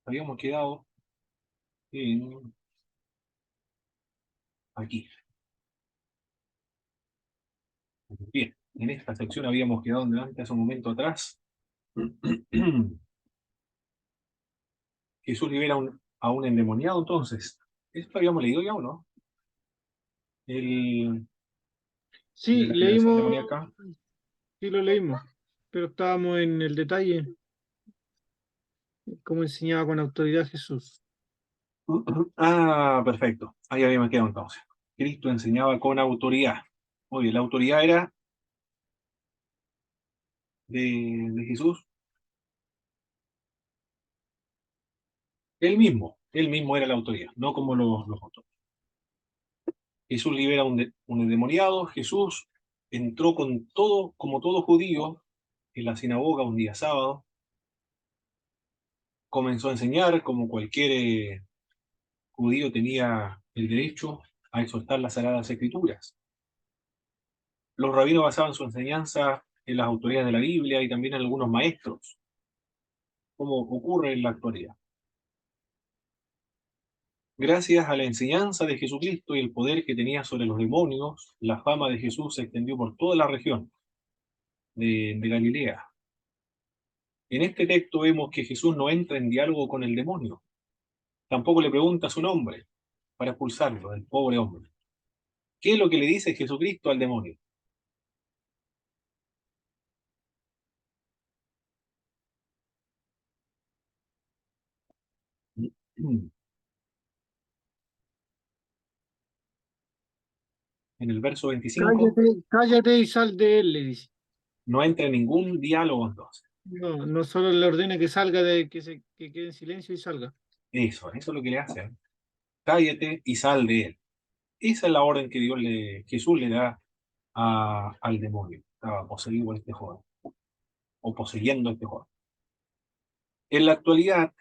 Habíamos quedado en aquí. Bien, en esta sección habíamos quedado en delante hace un momento atrás. Jesús libera a un endemoniado, entonces. ¿Esto habíamos leído ya o no? El de Sí, la liberación leímos, demoníaca. sí lo leímos, pero estábamos en el detalle, cómo enseñaba con autoridad Jesús. Ah, perfecto. Ahí habíamos quedado entonces. Cristo enseñaba con autoridad. Muy bien, la autoridad era de Jesús. Él mismo era la autoridad, no como los otros. Jesús libera a un endemoniado. Jesús entró con todo, como todo judío, en la sinagoga un día sábado. Comenzó a enseñar, como cualquier judío tenía el derecho a exhortar las Sagradas Escrituras. Los rabinos basaban su enseñanza en las autoridades de la Biblia y también en algunos maestros, como ocurre en la actualidad. Gracias a la enseñanza de Jesucristo y el poder que tenía sobre los demonios, la fama de Jesús se extendió por toda la región de Galilea. En este texto vemos que Jesús no entra en diálogo con el demonio, tampoco le pregunta su nombre para expulsarlo, el pobre hombre. ¿Qué es lo que le dice Jesucristo al demonio? En el verso 25 Cállate, cállate y sal de él, le dice. no entra en ningún diálogo entonces. No, no solo le ordena que salga que quede en silencio y salga. Eso es lo que le hace, ¿eh? Cállate y sal de él. Esa es la orden que Jesús le da al demonio. Estaba poseído por este joven, o poseyendo a este joven. En la actualidad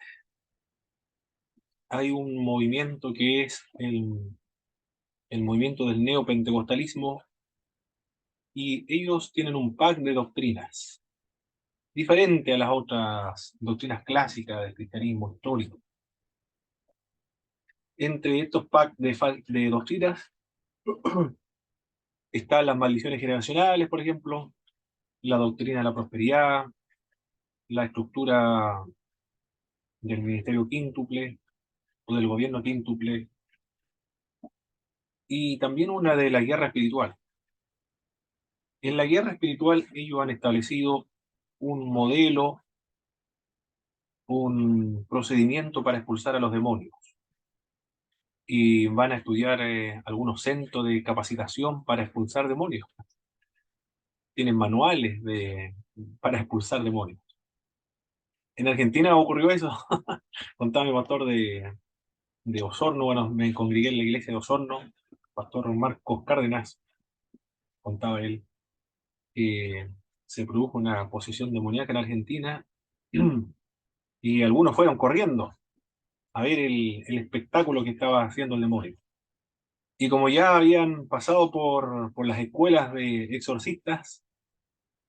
hay un movimiento que es el movimiento del neopentecostalismo, y ellos tienen un pack de doctrinas, diferente a las otras doctrinas clásicas del cristianismo histórico. Entre estos packs de doctrinas están las maldiciones generacionales, por ejemplo, la doctrina de la prosperidad, la estructura del ministerio quíntuple o del gobierno quíntuple, y también una de la guerra espiritual. En la guerra espiritual ellos han establecido un modelo, un procedimiento para expulsar a los demonios, y van a estudiar algunos centros de capacitación para expulsar demonios. Tienen manuales para expulsar demonios. En Argentina ocurrió eso. Contaba mi pastor de Osorno, bueno, me congregué en la iglesia de Osorno, pastor Marcos Cárdenas, contaba él, que se produjo una posesión demoníaca en Argentina y algunos fueron corriendo a ver el espectáculo que estaba haciendo el demonio. Y como ya habían pasado por las escuelas de exorcistas,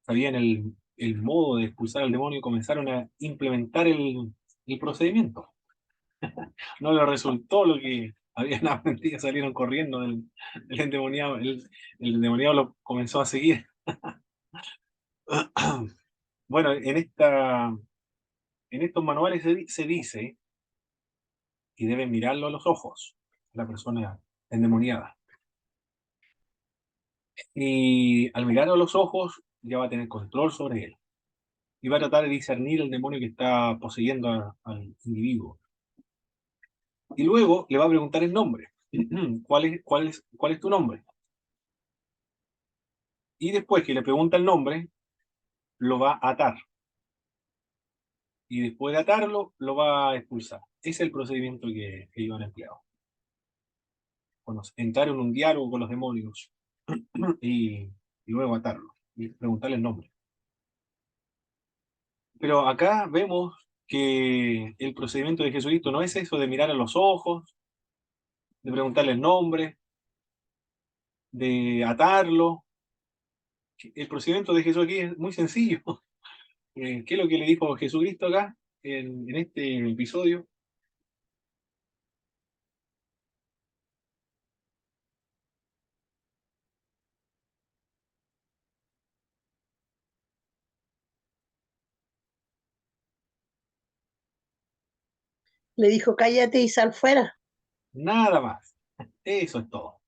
sabían el modo de expulsar al demonio, y comenzaron a implementar el procedimiento. No les resultó lo que habían aprendido, salieron corriendo del endemoniado. El endemoniado lo comenzó a seguir. Bueno, en estos manuales se dice que deben mirarlo a los ojos, la persona endemoniada. Y al mirarlo a los ojos, ya va a tener control sobre él. Y va a tratar de discernir el demonio que está poseyendo al individuo. Y luego le va a preguntar el nombre. ¿Cuál es tu nombre? Y después que le pregunta el nombre, lo va a atar. Y después de atarlo, lo va a expulsar. Ese es el procedimiento que ellos han empleado. Bueno, entrar en un diálogo con los demonios y, y luego atarlo y preguntarle el nombre. Pero acá vemos que el procedimiento de Jesucristo no es eso de mirar a los ojos, de preguntarle el nombre, de atarlo. El procedimiento de Jesús aquí es muy sencillo. ¿Qué es lo que le dijo Jesucristo acá en este episodio? Le dijo, cállate y sal fuera. Nada más. Eso es todo.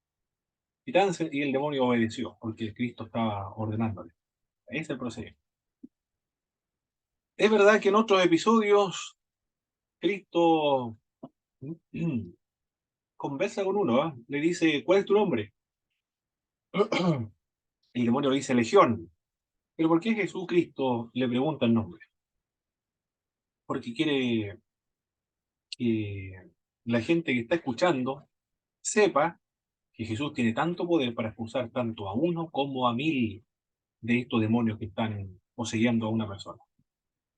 Y el demonio obedeció, porque Cristo estaba ordenándole. Ese es el procedimiento. Es verdad que en otros episodios Cristo conversa con uno, ¿ah? Le dice, ¿cuál es tu nombre? El demonio le dice Legión. Pero ¿por qué Jesucristo le pregunta el nombre? Porque quiere que la gente que está escuchando sepa que Jesús tiene tanto poder para expulsar tanto a uno como a 1000 de estos demonios que están poseyendo a una persona.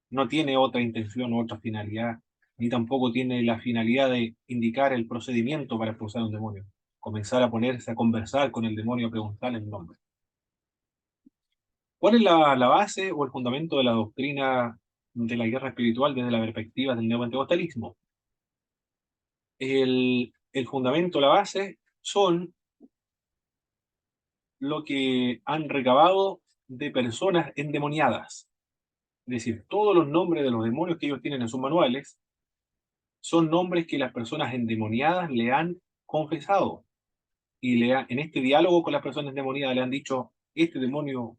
No tiene otra intención o otra finalidad, ni tampoco tiene la finalidad de indicar el procedimiento para expulsar a un demonio. Comenzar a ponerse a conversar con el demonio, a preguntarle el nombre. ¿Cuál es la base o el fundamento de la doctrina de la guerra espiritual desde la perspectiva del neopentecostalismo? El fundamento, la base, son lo que han recabado de personas endemoniadas. Es decir, todos los nombres de los demonios que ellos tienen en sus manuales son nombres que las personas endemoniadas le han confesado. Y en este diálogo con las personas endemoniadas le han dicho, este demonio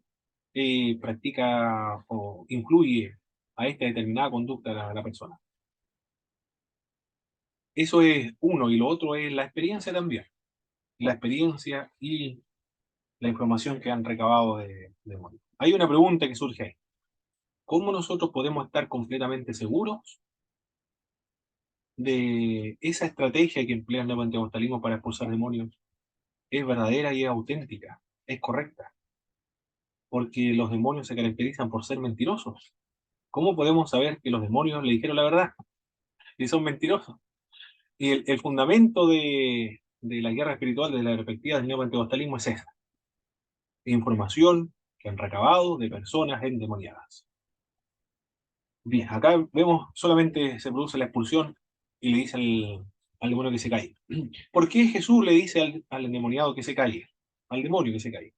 practica o influye a esta determinada conducta de la persona. Eso es uno, y lo otro es la experiencia también. La experiencia y la información que han recabado de demonios. Hay una pregunta que surge ahí. ¿Cómo nosotros podemos estar completamente seguros de esa estrategia que emplea el neopentecostalismo para expulsar demonios es verdadera y es auténtica, es correcta? Porque los demonios se caracterizan por ser mentirosos. ¿Cómo podemos saber que los demonios le dijeron la verdad y son mentirosos? Y el fundamento de la guerra espiritual desde la perspectiva del neopentecostalismo es esa: información que han recabado de personas endemoniadas. Bien, acá vemos solamente se produce la expulsión y le dice al demonio que se caiga. ¿Por qué Jesús le dice al endemoniado que se caiga? Al demonio que se caiga.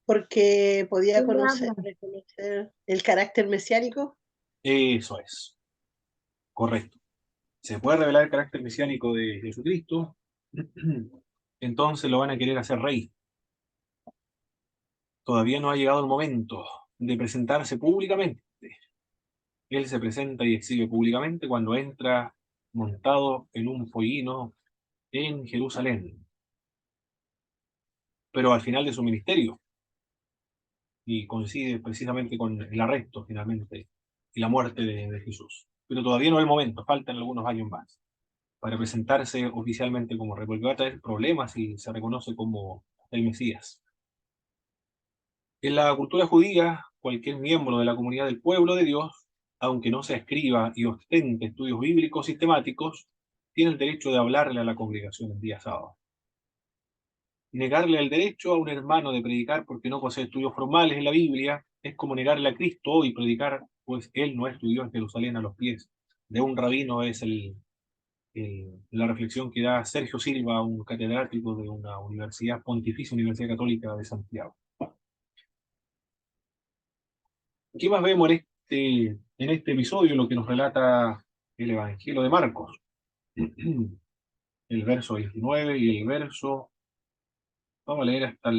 Porque podía ¿Quién le habla? reconocer el carácter mesiánico. Eso es, correcto. Se puede revelar el carácter mesiánico de Jesucristo, entonces lo van a querer hacer rey. Todavía no ha llegado el momento de presentarse públicamente. Él se presenta y exhibe públicamente cuando entra montado en un pollino en Jerusalén, pero al final de su ministerio, y coincide precisamente con el arresto finalmente y la muerte de Jesús. Pero todavía no es el momento, faltan algunos años más para presentarse oficialmente como rey, porque va a traer problemas y se reconoce como el Mesías. En la cultura judía, cualquier miembro de la comunidad del pueblo de Dios, aunque no se escriba y ostente estudios bíblicos sistemáticos, tiene el derecho de hablarle a la congregación el día sábado. Negarle el derecho a un hermano de predicar porque no posee estudios formales en la Biblia es como negarle a Cristo hoy predicar, pues él no estudió en Jerusalén a los pies de un rabino. Es la reflexión que da Sergio Silva, un catedrático de una universidad pontificia, Universidad Católica de Santiago. ¿Qué más vemos en este episodio? Lo que nos relata el Evangelio de Marcos, el verso 29 y el verso, vamos a leer hasta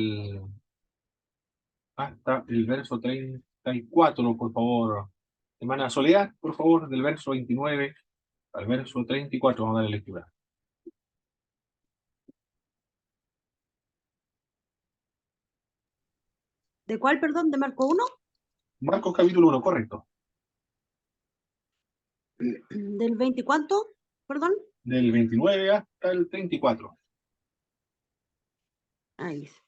el verso 34, por favor. Hermana Soledad, por favor, del verso 29 al verso 34, vamos a dar la lectura. ¿De cuál, perdón? ¿De Marco 1? Marcos capítulo 1, correcto. ¿Del 20 cuánto? Perdón. Del 29 hasta el 34. Ahí dice.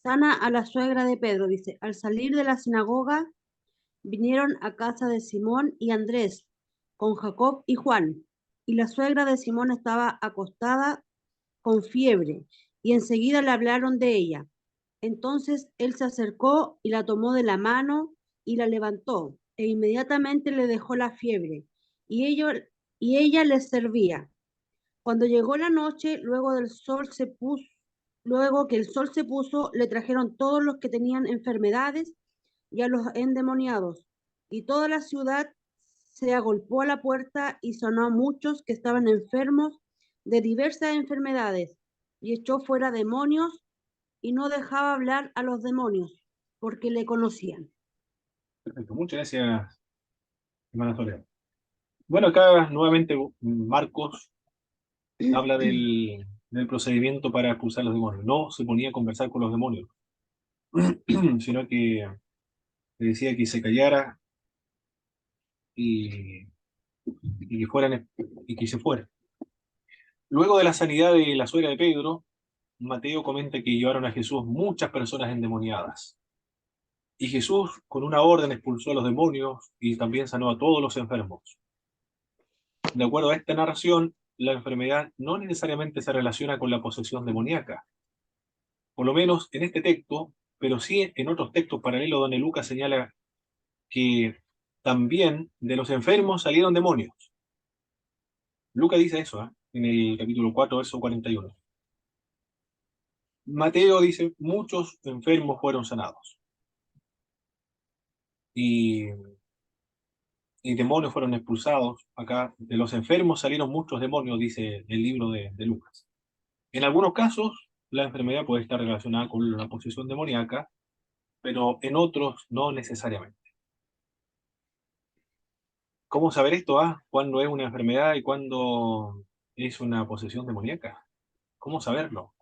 Sana a la suegra de Pedro, dice. Al salir de la sinagoga, vinieron a casa de Simón y Andrés, con Jacob y Juan. Y la suegra de Simón estaba acostada con fiebre, y enseguida le hablaron de ella. Entonces él se acercó y la tomó de la mano y la levantó, e inmediatamente le dejó la fiebre, y, y ella les servía. Cuando llegó la noche, luego que el sol se puso, le trajeron todos los que tenían enfermedades y a los endemoniados, y toda la ciudad se agolpó a la puerta y sonó a muchos que estaban enfermos de diversas enfermedades, y echó fuera demonios y no dejaba hablar a los demonios, porque le conocían. Perfecto, muchas gracias, hermana Soledad. Bueno, acá nuevamente Marcos habla del procedimiento para expulsar los demonios. No se ponía a conversar con los demonios, sino que le decía que se callara y, y que fueran y que se fueran. Luego de la sanidad de la suegra de Pedro, Mateo comenta que llevaron a Jesús muchas personas endemoniadas. Y Jesús, con una orden, expulsó a los demonios y también sanó a todos los enfermos. De acuerdo a esta narración, la enfermedad no necesariamente se relaciona con la posesión demoníaca, por lo menos en este texto, pero sí en otros textos paralelos donde Lucas señala que también de los enfermos salieron demonios. Lucas dice eso, en el capítulo 4, verso 41. Mateo dice, muchos enfermos fueron sanados y, y demonios fueron expulsados. Acá de los enfermos salieron muchos demonios, dice el libro de Lucas. En algunos casos, la enfermedad puede estar relacionada con la posesión demoníaca, pero en otros no necesariamente. ¿Cómo saber esto? ¿Cuándo es una enfermedad y cuándo es una posesión demoníaca? ¿Cómo saberlo?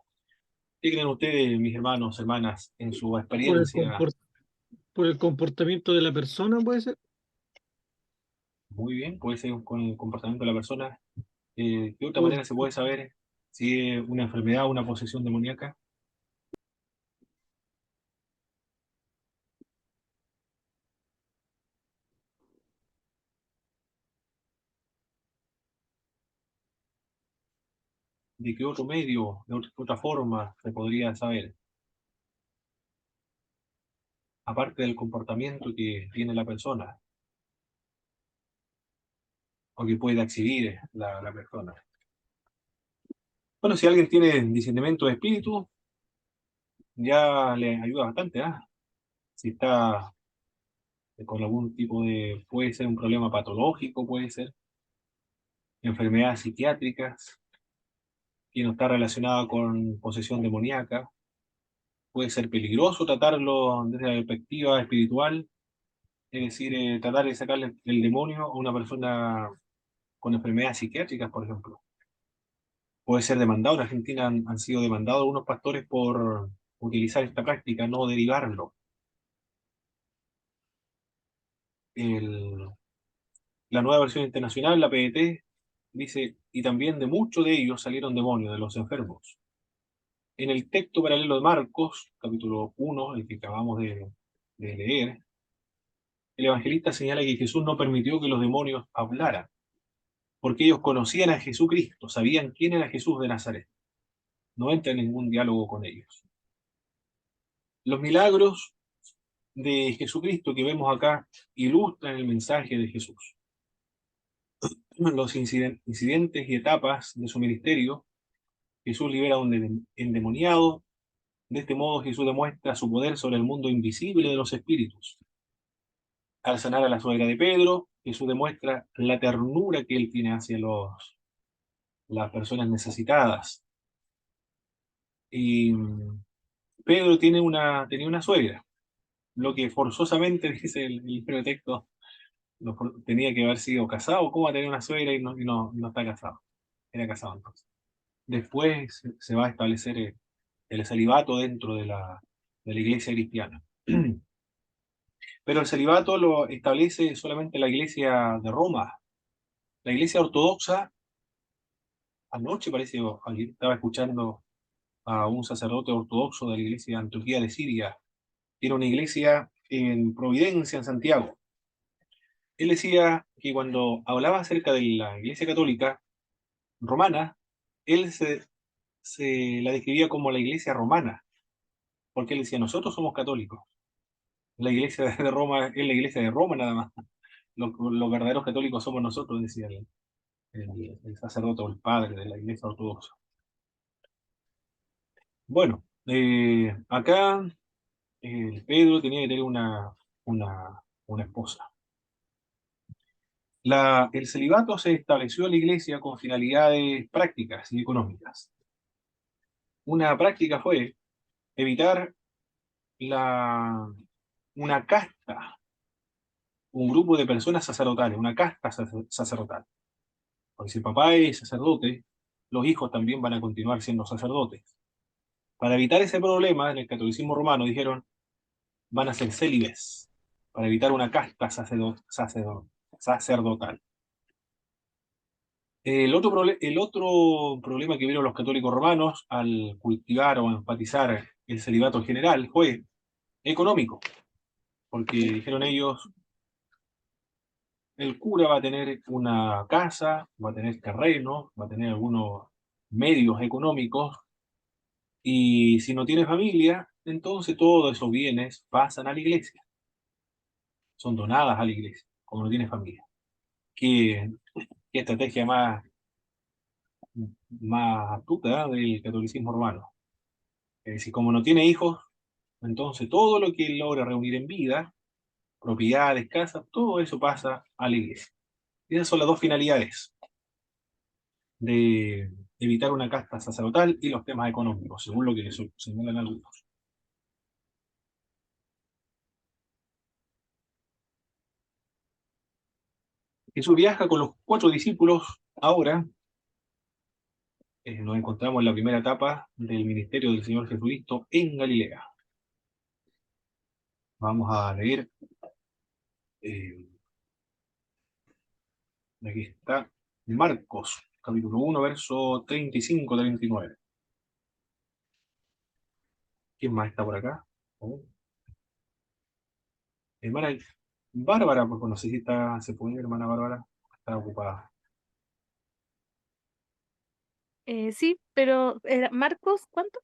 ¿Qué creen ustedes, mis hermanos, hermanas, en su Por el experiencia? por el comportamiento de la persona, puede ser. Muy bien, puede ser con el comportamiento de la persona. ¿Qué otra Por, manera se puede saber si es una enfermedad o una posesión demoníaca? ¿De qué otro medio, de otra forma se podría saber? Aparte del comportamiento que tiene la persona o que puede exhibir la persona. Bueno, si alguien tiene discernimiento de espíritu, ya le ayuda bastante, Si está con algún tipo de, puede ser un problema patológico, puede ser enfermedades psiquiátricas, que no está relacionada con posesión demoníaca, puede ser peligroso tratarlo desde la perspectiva espiritual, es decir, tratar de sacarle el demonio a una persona con enfermedades psiquiátricas, por ejemplo. Puede ser demandado. En Argentina han sido demandados algunos pastores por utilizar esta práctica, no derivarlo. El, la nueva versión internacional, la PDT, dice, y también de muchos de ellos salieron demonios, de los enfermos. En el texto paralelo de Marcos, capítulo 1, el que acabamos de leer, el evangelista señala que Jesús no permitió que los demonios hablaran, porque ellos conocían a Jesucristo, sabían quién era Jesús de Nazaret. No entra en ningún diálogo con ellos. Los milagros de Jesucristo que vemos acá ilustran el mensaje de Jesús. Los incidentes y etapas de su ministerio, Jesús libera a un endemoniado. De este modo Jesús demuestra su poder sobre el mundo invisible de los espíritus. Al sanar a la suegra de Pedro, Jesús demuestra la ternura que él tiene hacia las personas necesitadas. Y Pedro tenía una suegra, lo que forzosamente, dice el libro de texto, tenía que haber sido casado. ¿Cómo va a tener una suegra y no está casado? Era casado entonces. Después se va a establecer el celibato dentro de la iglesia cristiana. Pero el celibato lo establece solamente la iglesia de Roma. La iglesia ortodoxa, anoche parece, ayer estaba escuchando a un sacerdote ortodoxo de la iglesia de Antioquía de Siria, que era una iglesia en Providencia, en Santiago. Él decía que cuando hablaba acerca de la iglesia católica romana, él se la describía como la iglesia romana, porque él decía, nosotros somos católicos. La iglesia de Roma es la iglesia de Roma nada más. Los verdaderos católicos somos nosotros, decía el sacerdote o el padre de la iglesia ortodoxa. Bueno, acá Pedro tenía que tener una esposa. El celibato se estableció en la iglesia con finalidades prácticas y económicas. Una práctica fue evitar una casta, un grupo de personas sacerdotales, una casta sacerdotal. Porque si el papá es sacerdote, los hijos también van a continuar siendo sacerdotes. Para evitar ese problema, en el catolicismo romano dijeron, van a ser célibes, para evitar una casta sacerdotal. El otro problema que vieron los católicos romanos al cultivar o enfatizar el celibato en general fue económico, porque dijeron ellos, el cura va a tener una casa, va a tener terreno, va a tener algunos medios económicos, y si no tiene familia, entonces todos esos bienes pasan a la iglesia, son donadas a la iglesia, como no tiene familia. ¿Qué estrategia más astuta del catolicismo romano? Es decir, como no tiene hijos, entonces todo lo que él logra reunir en vida, propiedades, casas, todo eso pasa a la iglesia. Y esas son las dos finalidades de evitar una casta sacerdotal y los temas económicos, según lo que señalan algunos. Jesús viaja con los 4 discípulos. Ahora nos encontramos en la primera etapa del ministerio del Señor Jesucristo en Galilea. Vamos a leer, aquí está, Marcos, capítulo 1, verso 35-39. ¿Quién más está por acá? Oh. Hermana Bárbara, pues no sé si se puede ir, hermana Bárbara, está ocupada. Sí, pero Marcos, ¿cuánto?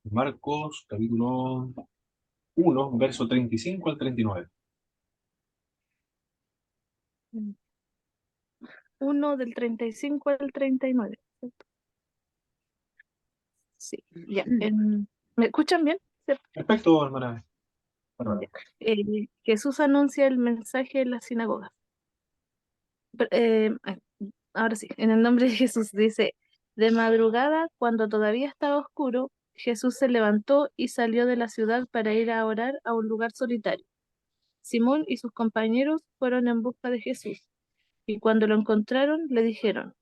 Marcos, capítulo 1, verso 35-39. 1 del 35 al 39. ¿Cierto? Sí, ya. ¿Me escuchan bien? ¿Cierto? Perfecto, hermana Bárbara. Ya. Jesús anuncia el mensaje en las sinagogas. Ahora sí, en el nombre de Jesús dice, de madrugada, cuando todavía estaba oscuro, Jesús se levantó y salió de la ciudad para ir a orar a un lugar solitario. Simón y sus compañeros fueron en busca de Jesús, y cuando lo encontraron, le dijeron,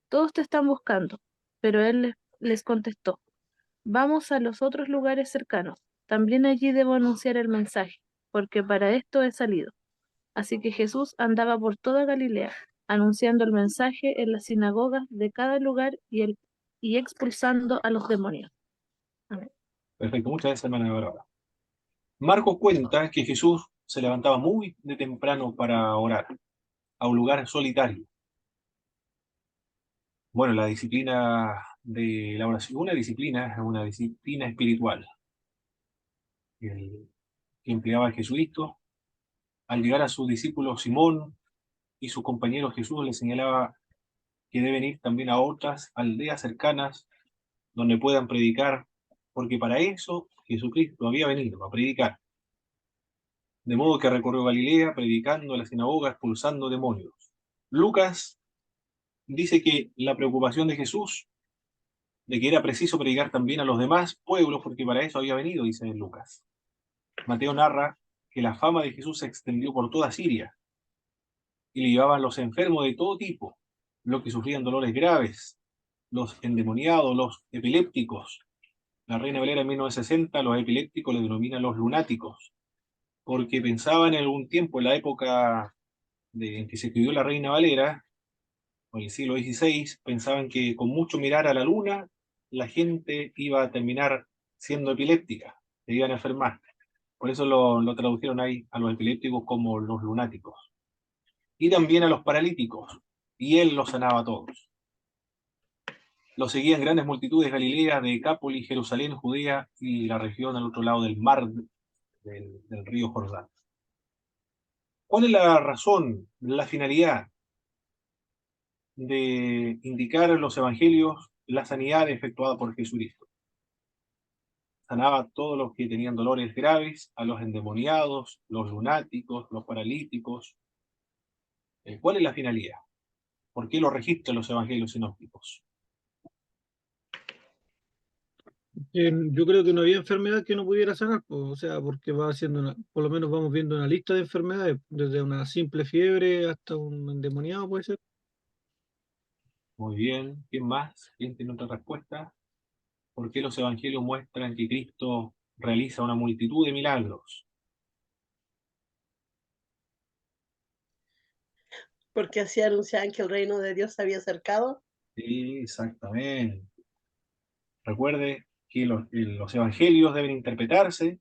todos te están buscando. Pero él les contestó, vamos a los otros lugares cercanos, también allí debo anunciar el mensaje, porque para esto he salido. Así que Jesús andaba por toda Galilea, anunciando el mensaje en las sinagogas de cada lugar y expulsando a los demonios. Amén. Perfecto, muchas gracias, hermana Bárbara. Marcos cuenta que Jesús se levantaba muy de temprano para orar, a un lugar solitario. Bueno, la disciplina de la oración, una disciplina es una disciplina espiritual que empleaba Jesucristo. Al llegar a sus discípulos Simón y sus compañeros, Jesús les señalaba que deben ir también a otras aldeas cercanas donde puedan predicar, porque para eso Jesucristo había venido, a predicar. De modo que recorrió Galilea, predicando en la sinagoga, expulsando demonios. Lucas dice que la preocupación de Jesús, de que era preciso predicar también a los demás pueblos, porque para eso había venido, dice Lucas. Mateo narra que la fama de Jesús se extendió por toda Siria, y le llevaban los enfermos de todo tipo, los que sufrían dolores graves, los endemoniados, los epilépticos. La Reina Valera en 1960, los epilépticos le denominan los lunáticos, porque pensaban en algún tiempo, en la época en que se escribió la Reina Valera, o en el siglo XVI, pensaban que con mucho mirar a la luna, la gente iba a terminar siendo epiléptica, se iban a enfermar. Por eso lo tradujeron ahí a los epilépticos como los lunáticos. Y también a los paralíticos, y él los sanaba a todos. Lo seguían grandes multitudes de Galilea, de Decápolis, Jerusalén, Judea y la región al otro lado del mar del río Jordán. ¿Cuál es la razón, la finalidad de indicar en los evangelios la sanidad efectuada por Jesucristo? Sanaba a todos los que tenían dolores graves, a los endemoniados, los lunáticos, los paralíticos. ¿Cuál es la finalidad? ¿Por qué lo registran los evangelios sinópticos? Yo creo que no había enfermedad que no pudiera sanar, pues, o sea, porque va haciendo por lo menos vamos viendo una lista de enfermedades, desde una simple fiebre hasta un endemoniado, puede ser. Muy bien. ¿Quién más? ¿Quién tiene otra respuesta? ¿Por qué los evangelios muestran que Cristo realiza una multitud de milagros? Porque así anunciaban que el reino de Dios se había acercado. Sí, exactamente. Recuerde que los evangelios deben interpretarse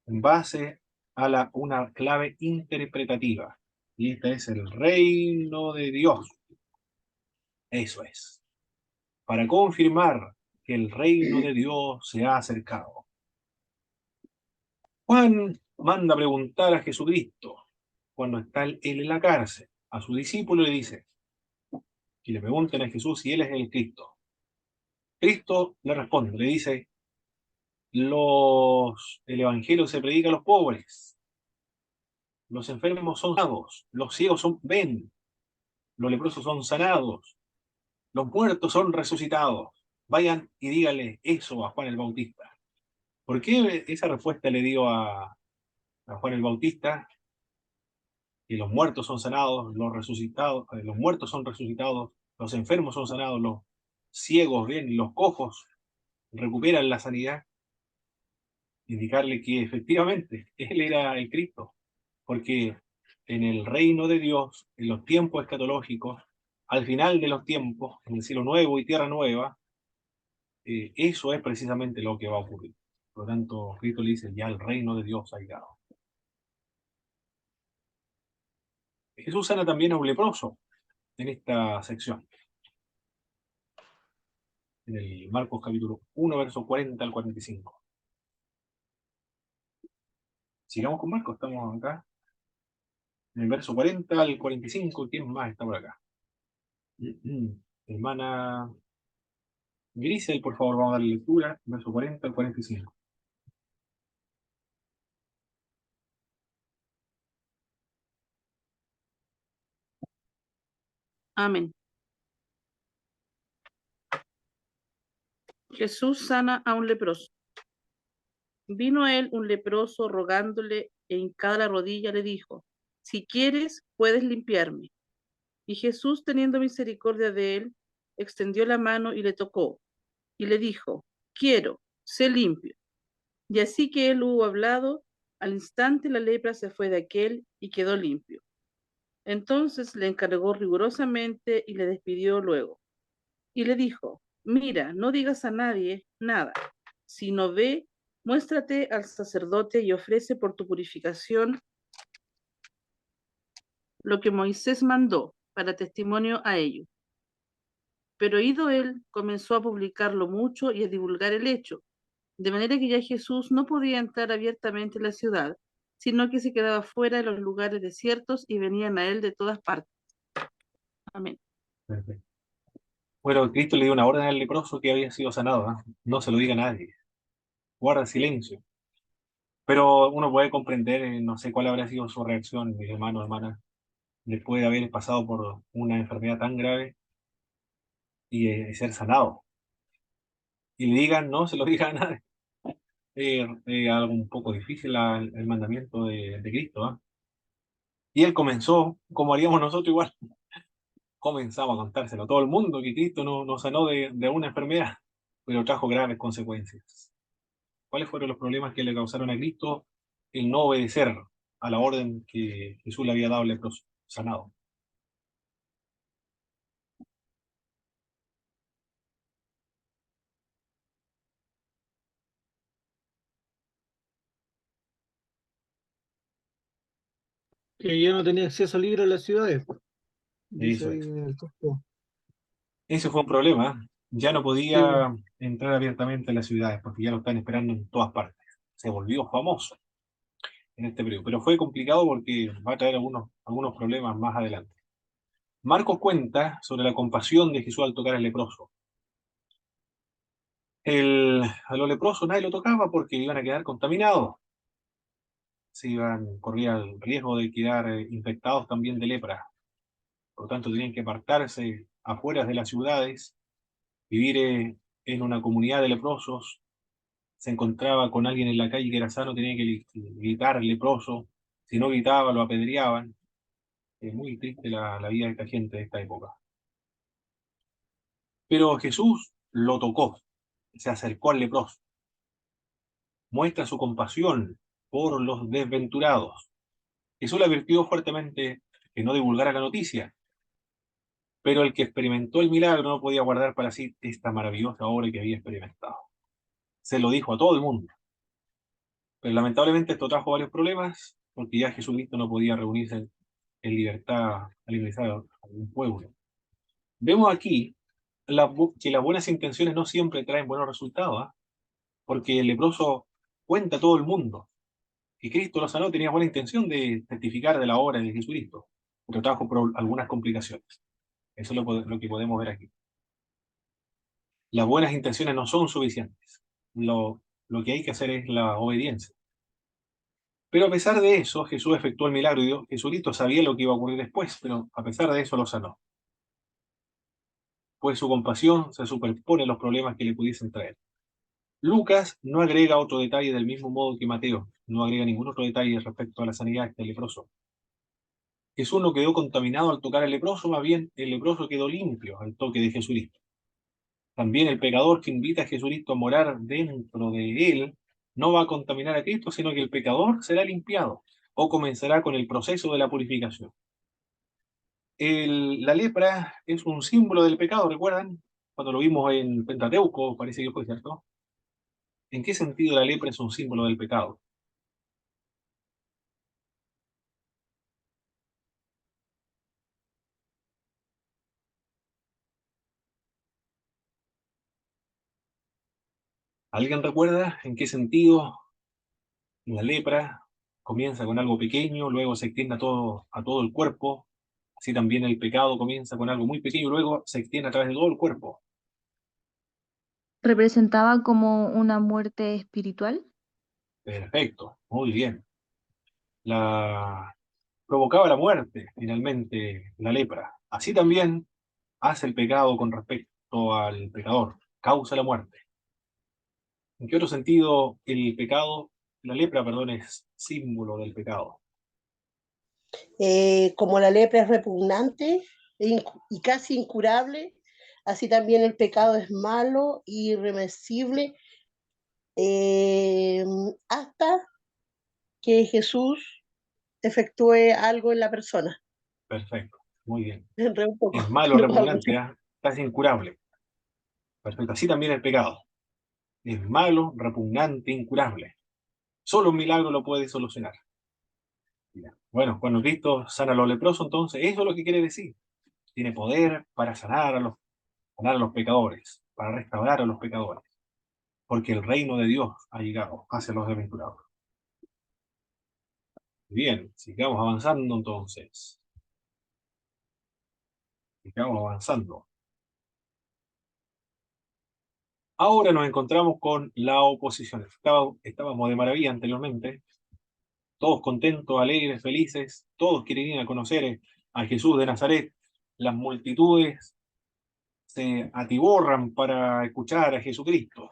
en base a una clave interpretativa. Y este es el reino de Dios. Eso es. Para confirmar que el reino de Dios se ha acercado. Juan manda preguntar a Jesucristo cuando está él en la cárcel. A su discípulo le dice que le pregunten a Jesús si él es el Cristo. Cristo le responde, le dice, el evangelio se predica a los pobres, los enfermos son sanados, los ciegos ven, los leprosos son sanados, los muertos son resucitados. Vayan y díganle eso a Juan el Bautista. ¿Por qué esa respuesta le dio a Juan el Bautista? Que los muertos son sanados, los resucitados, los muertos son resucitados, los enfermos son sanados, los ciegos ven, los cojos recuperan la sanidad. Indicarle que efectivamente él era el Cristo, porque en el reino de Dios, en los tiempos escatológicos, al final de los tiempos, en el cielo nuevo y tierra nueva, eso es precisamente lo que va a ocurrir. Por lo tanto, Cristo le dice, ya el reino de Dios ha llegado. Jesús sana también a un leproso en esta sección. En el Marcos capítulo 1, versos 40 al 45. Sigamos con Marcos, estamos acá. En el verso 40 al 45, ¿quién más está por acá? Hermana Grisel, por favor, vamos a darle lectura, verso 40 al 45. Amén. Jesús sana a un leproso. Vino a él un leproso rogándole e hincada la rodilla le dijo, si quieres, puedes limpiarme. Y Jesús, teniendo misericordia de él, extendió la mano y le tocó, y le dijo, quiero, sé limpio. Y así que él hubo hablado, al instante la lepra se fue de aquel y quedó limpio. Entonces le encargó rigurosamente y le despidió luego. Y le dijo, mira, no digas a nadie nada, sino ve, muéstrate al sacerdote y ofrece por tu purificación lo que Moisés mandó para testimonio a ellos. Pero ido él, comenzó a publicarlo mucho y a divulgar el hecho, de manera que ya Jesús no podía entrar abiertamente en la ciudad, sino que se quedaba fuera de los lugares desiertos y venían a él de todas partes. Amén. Perfecto. Bueno, Cristo le dio una orden al leproso que había sido sanado, ¿eh? No se lo diga a nadie, guarda silencio. Pero uno puede comprender, no sé cuál habrá sido su reacción, mis hermanos, hermanas, después de haber pasado por una enfermedad tan grave y ser sanado. Y le digan, no se lo diga a nadie. Algo un poco difícil el mandamiento de Cristo, ¿eh? Y él comenzó, como haríamos nosotros igual, comenzamos a contárselo a todo el mundo que Cristo no sanó de una enfermedad, pero trajo graves consecuencias. ¿Cuáles fueron los problemas que le causaron a Cristo el no obedecer a la orden que Jesús le había dado al leproso sanado? Que ya no tenía acceso libre a las ciudades, dice Eso ahí es. en el texto. Ese fue un problema, ¿eh? ya no podía entrar abiertamente en las ciudades porque ya lo están esperando en todas partes. Se volvió famoso en este periodo, pero fue complicado porque va a traer algunos problemas más adelante. Marcos cuenta sobre la compasión de Jesús al tocar al leproso. A los leprosos nadie lo tocaba porque iban a quedar contaminados. Corría el riesgo de quedar infectados también de lepra. Por lo tanto, tenían que apartarse afuera de las ciudades, vivir en una comunidad de leprosos. Se encontraba con alguien en la calle que era sano, tenía que gritar leproso. Si no gritaba, lo apedreaban. Es muy triste la vida de esta gente de esta época. Pero Jesús lo tocó, se acercó al leproso, muestra su compasión por los desventurados. Jesús le advirtió fuertemente que no divulgara la noticia, pero el que experimentó el milagro no podía guardar para sí esta maravillosa obra que había experimentado. Se lo dijo a todo el mundo. Pero lamentablemente esto trajo varios problemas, porque ya Jesucristo no podía reunirse en libertad al ingresar a un pueblo. Vemos aquí que las buenas intenciones no siempre traen buenos resultados, ¿ah? Porque el leproso cuenta a todo el mundo que Cristo lo sanó, tenía buena intención de testificar de la obra de Jesucristo, pero trajo algunas complicaciones. Eso es lo que podemos ver aquí. Las buenas intenciones no son suficientes. Lo que hay que hacer es la obediencia. Pero a pesar de eso, Jesús efectuó el milagro y Jesucristo sabía lo que iba a ocurrir después, pero a pesar de eso lo sanó. Pues su compasión se superpone a los problemas que le pudiesen traer. Lucas no agrega otro detalle del mismo modo que Mateo, no agrega ningún otro detalle respecto a la sanidad del leproso. Jesús no quedó contaminado al tocar al leproso, más bien el leproso quedó limpio al toque de Jesucristo. También el pecador que invita a Jesucristo a morar dentro de él no va a contaminar a Cristo, sino que el pecador será limpiado o comenzará con el proceso de la purificación. La lepra es un símbolo del pecado, ¿recuerdan? Cuando lo vimos en Pentateuco, parece que fue cierto. ¿En qué sentido la lepra es un símbolo del pecado? ¿Alguien recuerda en qué sentido la lepra comienza con algo pequeño, luego se extiende a todo el cuerpo? Así también el pecado comienza con algo muy pequeño y luego se extiende a través de todo el cuerpo. Representaba como una muerte espiritual. Perfecto, muy bien. Provocaba la muerte, finalmente, la lepra. Así también hace el pecado con respecto al pecador, causa la muerte. ¿En qué otro sentido la lepra, perdón, es símbolo del pecado? Como la lepra es repugnante y casi incurable, así también el pecado es malo e irreversible, eh, hasta que Jesús efectúe algo en la persona. Perfecto, muy bien. Me enredé un poco. Es malo, repugnante, ¿eh? Casi incurable. Perfecto, así también el pecado. Es malo, repugnante, incurable. Solo un milagro lo puede solucionar. Bien. Bueno, cuando Cristo sana a los leprosos, entonces eso es lo que quiere decir. Tiene poder para sanar a los pecadores, para restaurar a los pecadores. Porque el reino de Dios ha llegado hacia los desventurados. Bien, sigamos avanzando entonces. Sigamos avanzando. Ahora nos encontramos con la oposición. Estábamos de maravilla anteriormente, todos contentos, alegres, felices, todos quieren ir a conocer a Jesús de Nazaret. Las multitudes se atiborran para escuchar a Jesucristo,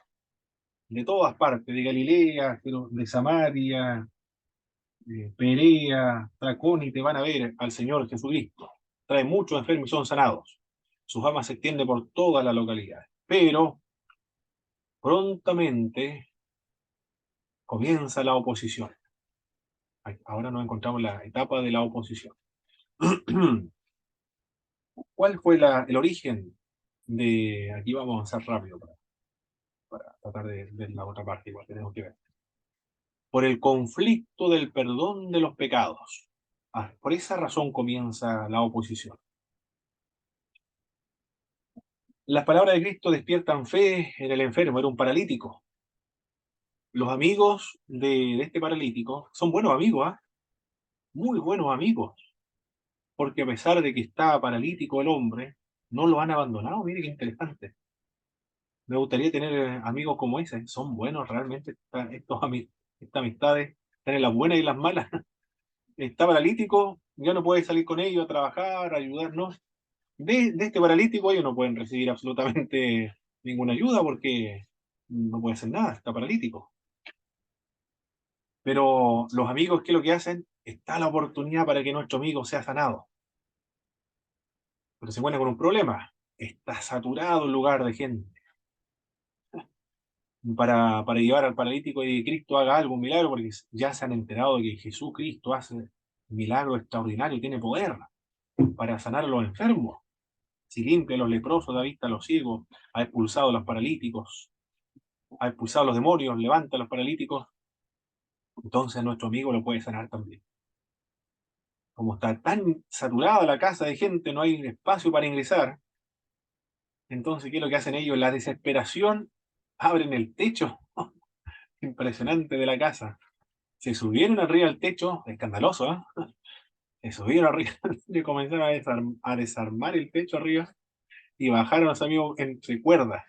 de todas partes, de Galilea, de Samaria, de Perea, Tracónite, van a ver al Señor Jesucristo. Trae muchos enfermos y son sanados. Su fama se extiende por toda la localidad. Pero prontamente comienza la oposición. Ahora nos encontramos en la etapa de la oposición. ¿Cuál fue el origen de... Aquí vamos a avanzar rápido para tratar de ver la otra parte igual que tenemos que ver. Por el conflicto del perdón de los pecados. Por esa razón comienza la oposición. Las palabras de Cristo despiertan fe en el enfermo, era un paralítico. Los amigos de este paralítico son buenos amigos, ¿ah? Muy buenos amigos, porque a pesar de que está paralítico el hombre, no lo han abandonado. Mire qué interesante. Me gustaría tener amigos como ese. Son buenos realmente estas amistades, están en las buenas y las malas. Está paralítico, ya no puede salir con ellos a trabajar, a ayudarnos. De este paralítico ellos no pueden recibir absolutamente ninguna ayuda porque no puede hacer nada, está paralítico. Pero los amigos, ¿qué es lo que hacen? Está la oportunidad para que nuestro amigo sea sanado. Pero se encuentra con un problema. Está saturado el lugar de gente. Para llevar al paralítico y que Cristo haga algo, un milagro, porque ya se han enterado de que Jesucristo hace milagros extraordinarios y tiene poder para sanar a los enfermos. Si limpia a los leprosos, da vista a los ciegos, ha expulsado a los paralíticos, ha expulsado a los demonios, levanta a los paralíticos, entonces nuestro amigo lo puede sanar también. Como está tan saturada la casa de gente, no hay espacio para ingresar, entonces, ¿qué es lo que hacen ellos? En la desesperación, abren el techo impresionante de la casa. Se subieron arriba del techo, escandaloso, ¿eh? Se subieron arriba y comenzaron a desarmar el techo arriba y bajaron a los amigos entre cuerdas.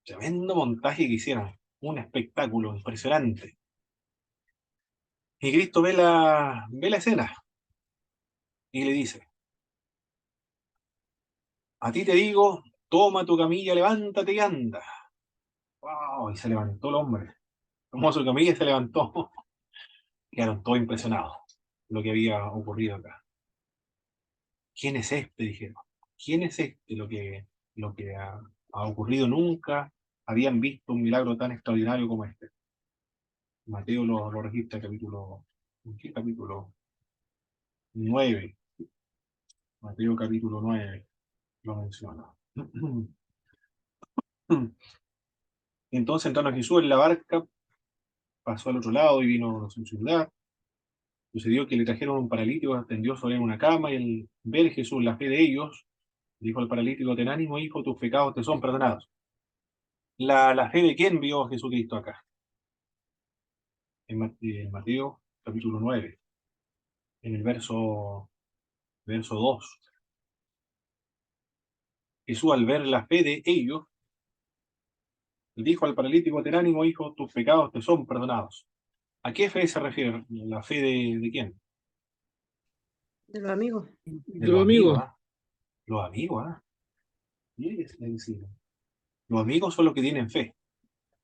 Tremendo montaje que hicieron, un espectáculo impresionante. Y Cristo ve la escena y le dice, a ti te digo, toma tu camilla, levántate y anda. ¡Wow! Y se levantó el hombre. Tomó su camilla y se levantó. Quedaron todos impresionados de lo que había ocurrido acá. ¿Quién es este? Dijeron. ¿Quién es este? Lo que ha ocurrido nunca habían visto un milagro tan extraordinario como este. Mateo lo registra ¿qué capítulo? 9. Mateo capítulo 9 lo menciona. Entonces entraron a Jesús en la barca, pasó al otro lado y vino a su ciudad. Sucedió que le trajeron un paralítico, tendió sobre él una cama y al ver Jesús la fe de ellos, dijo al paralítico, ten ánimo, hijo, tus pecados te son perdonados. ¿La fe de quién vio Jesucristo acá? En Mateo capítulo 9, en el verso 2. Jesús al ver la fe de ellos, dijo al paralítico, ten ánimo, hijo, tus pecados te son perdonados. ¿A qué fe se refiere? ¿La fe de quién? De los amigos. De Los amigos. ¿ah? Los amigos, ¿ah? Los amigos son los que tienen fe.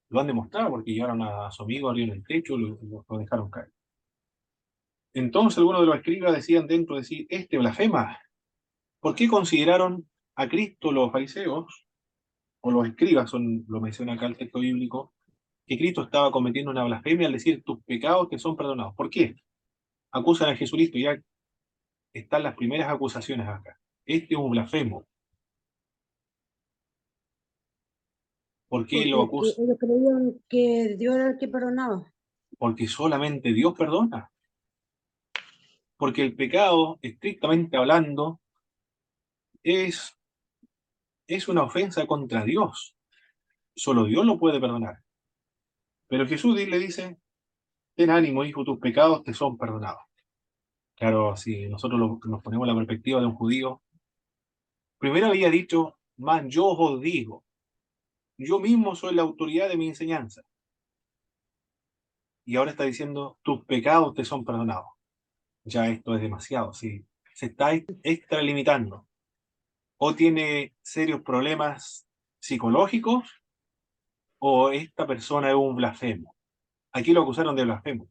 Lo han demostrado porque llevaron a su amigo arriba en el techo y lo dejaron caer. Entonces algunos de los escribas decían dentro de sí, este blasfema. ¿Por qué consideraron a Cristo los fariseos, o los escribas, lo menciona acá el texto bíblico, que Cristo estaba cometiendo una blasfemia al decir tus pecados te son perdonados? ¿Por qué? Acusan a Jesucristo, ya están las primeras acusaciones acá. Este es un blasfemo. ¿Por qué lo Porque acusan? ellos creían que Dios era el que perdonaba. Porque solamente Dios perdona. Porque el pecado, estrictamente hablando, es una ofensa contra Dios. Solo Dios lo puede perdonar. Pero Jesús le dice, ten ánimo, hijo, tus pecados te son perdonados. Claro, si nosotros nos ponemos la perspectiva de un judío, primero había dicho, más yo os digo, yo mismo soy la autoridad de mi enseñanza. Y ahora está diciendo, tus pecados te son perdonados. Ya esto es demasiado, sí. Se está extralimitando. O tiene serios problemas psicológicos, o esta persona es un blasfemo. Aquí lo acusaron de blasfemo.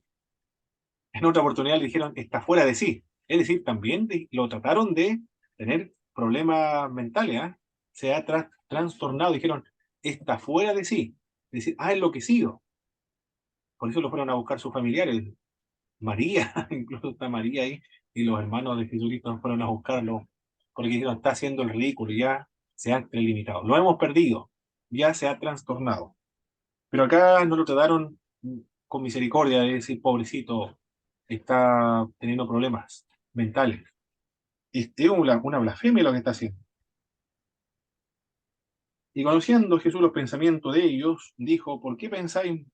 En otra oportunidad le dijeron, está fuera de sí. Es decir, también lo trataron de tener problemas mentales, ¿eh? Se ha trastornado, dijeron, está fuera de sí. Es decir, ha enloquecido. Por eso lo fueron a buscar sus familiares. María, incluso está María ahí, y los hermanos de Jesucristo fueron a buscarlo, porque dijeron, está haciendo el ridículo, ya se ha limitado. Lo hemos perdido, ya se ha trastornado. Pero acá no lo trataron con misericordia, de decir, pobrecito, está teniendo problemas mentales. Este es una blasfemia lo que está haciendo. Y conociendo Jesús los pensamientos de ellos, dijo, ¿por qué pensáis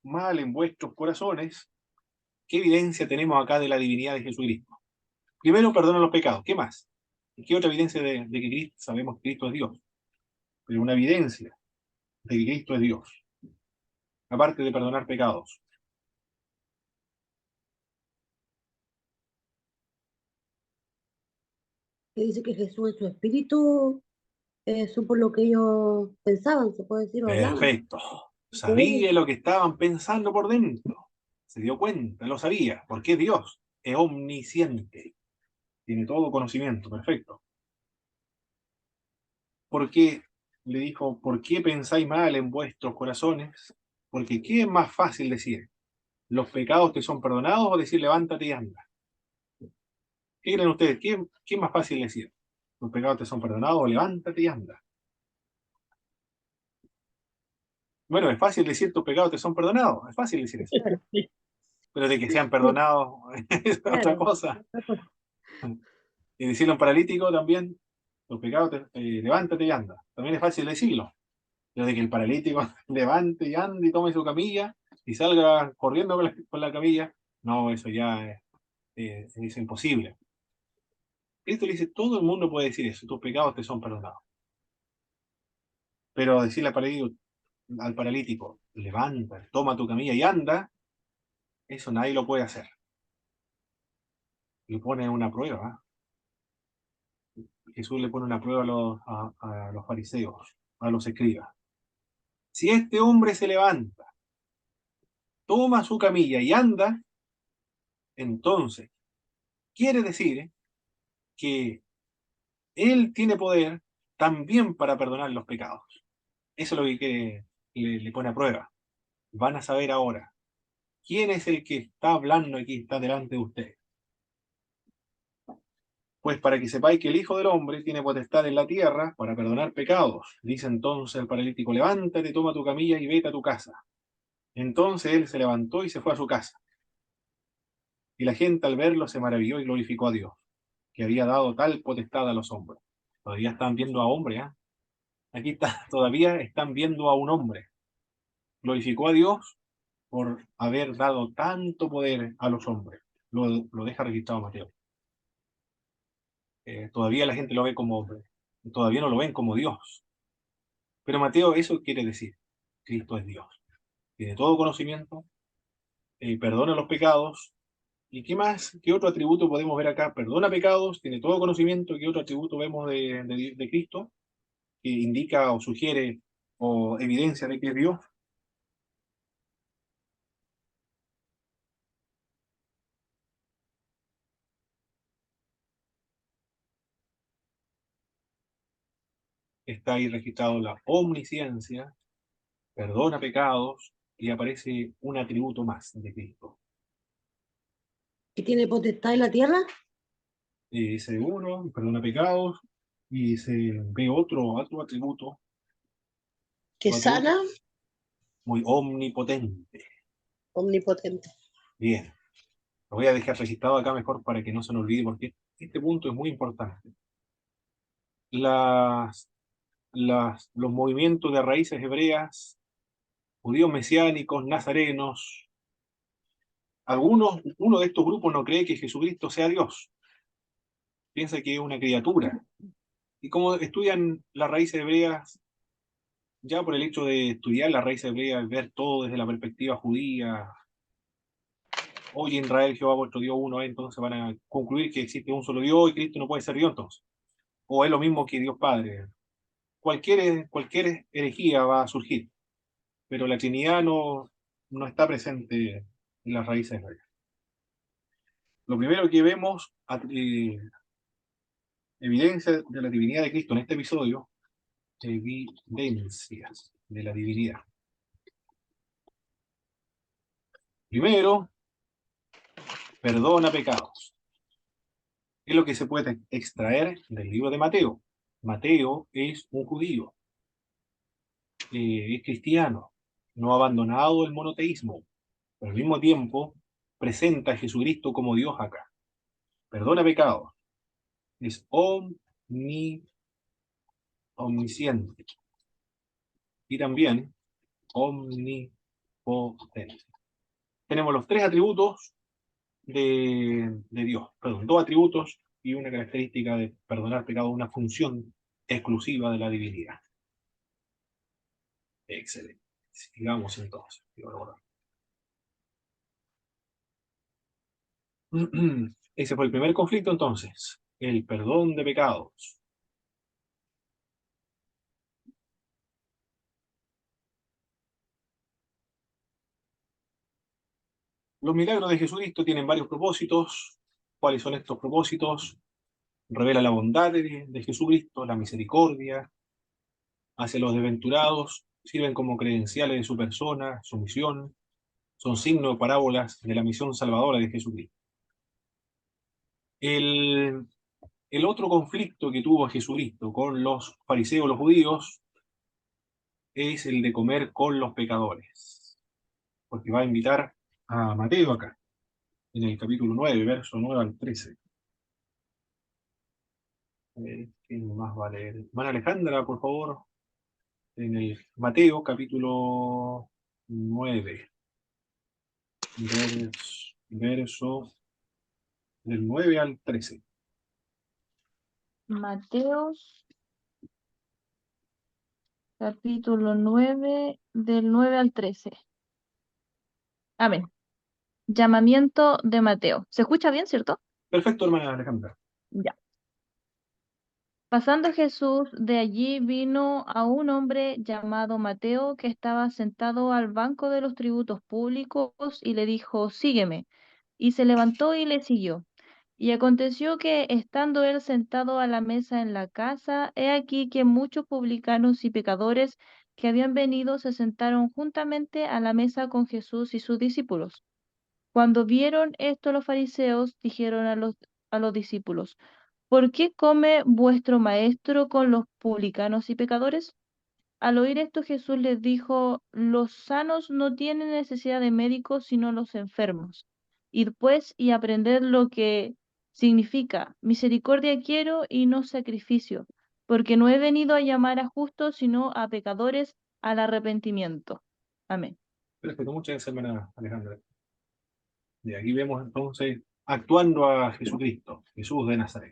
mal en vuestros corazones? ¿Qué evidencia tenemos acá de la divinidad de Jesucristo? Primero, perdona los pecados. ¿Qué más? ¿Y qué otra evidencia de que Cristo, sabemos que Cristo es Dios? Pero una evidencia de que Cristo es Dios, aparte de perdonar pecados. Que dice que Jesús en su espíritu supo lo que ellos pensaban, se puede decir, o hablaban. Perfecto. Sabía lo que estaban pensando por dentro. Se dio cuenta, lo sabía, porque es Dios, es omnisciente, tiene todo conocimiento, perfecto. ¿Por qué? Le dijo, ¿por qué pensáis mal en vuestros corazones? Porque ¿qué es más fácil decir? ¿Los pecados te son perdonados o decir levántate y anda? ¿Qué creen ustedes? ¿Qué es más fácil decir? ¿Los pecados te son perdonados o levántate y anda? Bueno, es fácil decir tus pecados te son perdonados, es fácil decir eso. Claro, Pero de que sean perdonados es otra claro. cosa. Y decirle a un paralítico también, los pecados levántate y anda. También es fácil decirlo. Pero de que el paralítico levante y ande y tome su camilla y salga corriendo con la camilla, no, eso ya es imposible. Cristo le dice, todo el mundo puede decir eso, tus pecados te son perdonados. Pero decirle al paralítico, levanta, toma tu camilla y anda, eso nadie lo puede hacer. Le pone una prueba. Jesús le pone una prueba a los fariseos, a los escribas. Si este hombre se levanta, toma su camilla y anda, entonces quiere decir que él tiene poder también para perdonar los pecados. Eso es lo que le pone a prueba. Van a saber ahora quién es el que está hablando aquí, está delante de ustedes. Pues para que sepáis que el Hijo del Hombre tiene potestad en la tierra para perdonar pecados. Dice entonces el paralítico, levántate, toma tu camilla y vete a tu casa. Entonces él se levantó y se fue a su casa. Y la gente al verlo se maravilló y glorificó a Dios, que había dado tal potestad a los hombres. Todavía están viendo a hombres, ¿eh? Aquí está, todavía están viendo a un hombre. Glorificó a Dios por haber dado tanto poder a los hombres. Lo deja registrado Mateo. Todavía la gente lo ve como hombre. Todavía no lo ven como Dios. Pero Mateo, eso quiere decir, Cristo es Dios. Tiene todo conocimiento, perdona los pecados. ¿Y qué más? ¿Qué otro atributo podemos ver acá? Perdona pecados, tiene todo conocimiento. ¿Qué otro atributo vemos de Cristo que indica o sugiere o evidencia de que es Dios? Está ahí registrado la omnisciencia, perdona pecados y aparece un atributo más de Cristo. ¿Que tiene potestad en la tierra? Dice uno, perdona pecados, y se ve otro atributo, Que sana, muy omnipotente. omnipotente. Bien, lo voy a dejar registrado acá mejor para que no se nos olvide, porque este punto es muy importante. Los movimientos de raíces hebreas, judíos mesiánicos, nazarenos, uno de estos grupos no cree que Jesucristo sea Dios. Piensa que es una criatura. Y como estudian las raíces hebreas, ya por el hecho de estudiar las raíces hebreas, ver todo desde la perspectiva judía, oye Israel, Jehová vuestro Dios uno, entonces van a concluir que existe un solo Dios y Cristo no puede ser Dios entonces. O es lo mismo que Dios Padre. Cualquier herejía va a surgir, pero la Trinidad no está presente en las raíces hebreas. Lo primero que vemos, evidencia de la divinidad de Cristo en este episodio, evidencias de la divinidad. Primero, perdona pecados. Es lo que se puede extraer del libro de Mateo. Mateo es un judío, es cristiano, no ha abandonado el monoteísmo, pero al mismo tiempo presenta a Jesucristo como Dios acá. Perdona pecados. Es omnisciente. y también omnipotente. Tenemos los tres atributos de Dios, perdón, dos atributos y una característica de perdonar pecado, una función exclusiva de la divinidad. Excelente. Sigamos entonces. Ese fue el primer conflicto entonces, el perdón de pecados. Los milagros de Jesucristo tienen varios propósitos. ¿Cuáles son estos propósitos? Revela la bondad de Jesucristo, la misericordia hacia los desventurados, sirven como credenciales de su persona, su misión, son signos o parábolas de la misión salvadora de Jesucristo. El otro conflicto que tuvo Jesucristo con los fariseos, los judíos, es el de comer con los pecadores. Porque va a invitar a Mateo acá, en el capítulo 9, verso 9 al 13. ¿Quién más va a leer? Hermana Alejandra, por favor, en el Mateo, capítulo 9, verso del 9 al 13. Mateos, capítulo 9, del 9 al 13. Amén. Llamamiento de Mateo. ¿Se escucha bien, cierto? Perfecto, hermana Alejandra. Ya. Pasando Jesús de allí, vino a un hombre llamado Mateo que estaba sentado al banco de los tributos públicos y le dijo, sígueme. Y se levantó y le siguió. Y aconteció que, estando él sentado a la mesa en la casa, he aquí que muchos publicanos y pecadores que habían venido se sentaron juntamente a la mesa con Jesús y sus discípulos. Cuando vieron esto los fariseos, dijeron a los discípulos, ¿por qué come vuestro maestro con los publicanos y pecadores? Al oír esto, Jesús les dijo, los sanos no tienen necesidad de médicos, sino los enfermos. Id pues y aprended lo que significa, misericordia quiero y no sacrificio, porque no he venido a llamar a justos, sino a pecadores al arrepentimiento. Amén. Perfecto, muchas gracias, hermana Alejandra. Y aquí vemos entonces actuando a Jesucristo, Jesús de Nazaret.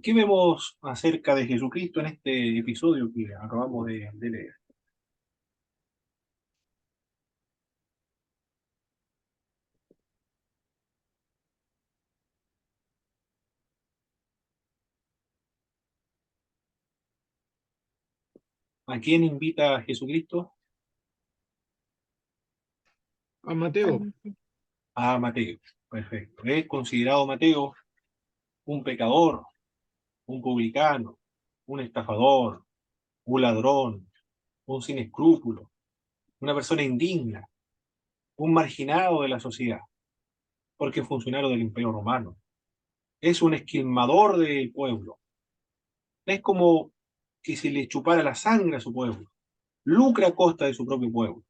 ¿Qué vemos acerca de Jesucristo en este episodio que acabamos de leer? ¿A quién invita a Jesucristo? A Mateo. A Mateo. Perfecto. Es considerado Mateo un pecador, un publicano, un estafador, un ladrón, un sin escrúpulos, una persona indigna, un marginado de la sociedad, porque es funcionario del Imperio Romano. Es un esquilmador del pueblo. Es como que se le chupara la sangre a su pueblo. Lucra a costa de su propio pueblo.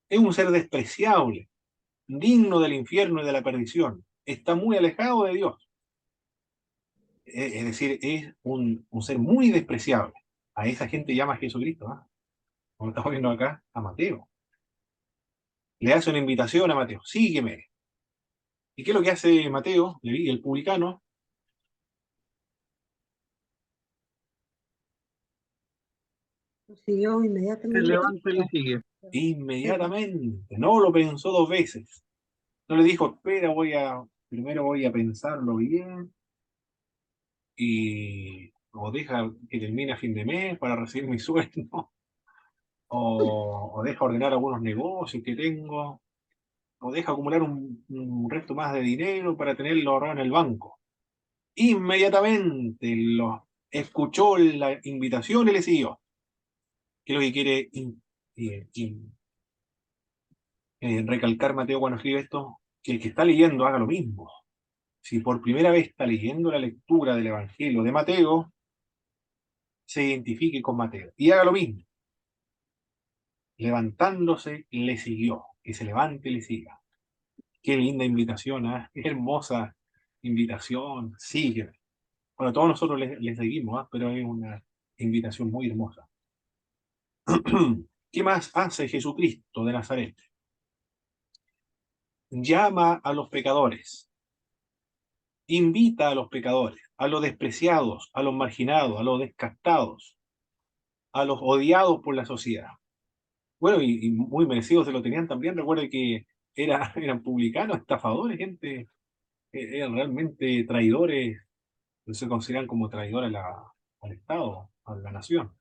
Es un ser despreciable, digno del infierno y de la perdición. Está muy alejado de Dios. Es decir, es un ser muy despreciable. A esa gente llama a Jesucristo, ¿eh? Como estamos viendo acá, a Mateo. Le hace una invitación a Mateo, sígueme. ¿Y qué es lo que hace Mateo, el publicano? Siguió Se inmediatamente. levanta y le sigue. Inmediatamente, no lo pensó dos veces. No le dijo, espera, primero voy a pensarlo bien, o deja que termine a fin de mes para recibir mi sueldo, o deja ordenar algunos negocios que tengo, o deja acumular un resto más de dinero para tenerlo ahorrado en el banco. Inmediatamente escuchó la invitación y le siguió. ¿Qué es lo que quiere recalcar Mateo cuando escribe esto? Que el que está leyendo haga lo mismo. Si por primera vez está leyendo la lectura del Evangelio de Mateo, se identifique con Mateo y haga lo mismo. Levantándose, le siguió. Que se levante y le siga. Qué linda invitación, ¿eh? Qué hermosa invitación. Sigue. Bueno, todos nosotros le seguimos, ¿eh? Pero es una invitación muy hermosa. ¿Qué más hace Jesucristo de Nazaret? Llama a los pecadores, invita a los pecadores, a los despreciados, a los marginados, a los descastados, a los odiados por la sociedad. Bueno, y muy merecidos se lo tenían también. Recuerden que eran publicanos, estafadores, gente, eran realmente traidores, se consideran como traidores al Estado, a la nación.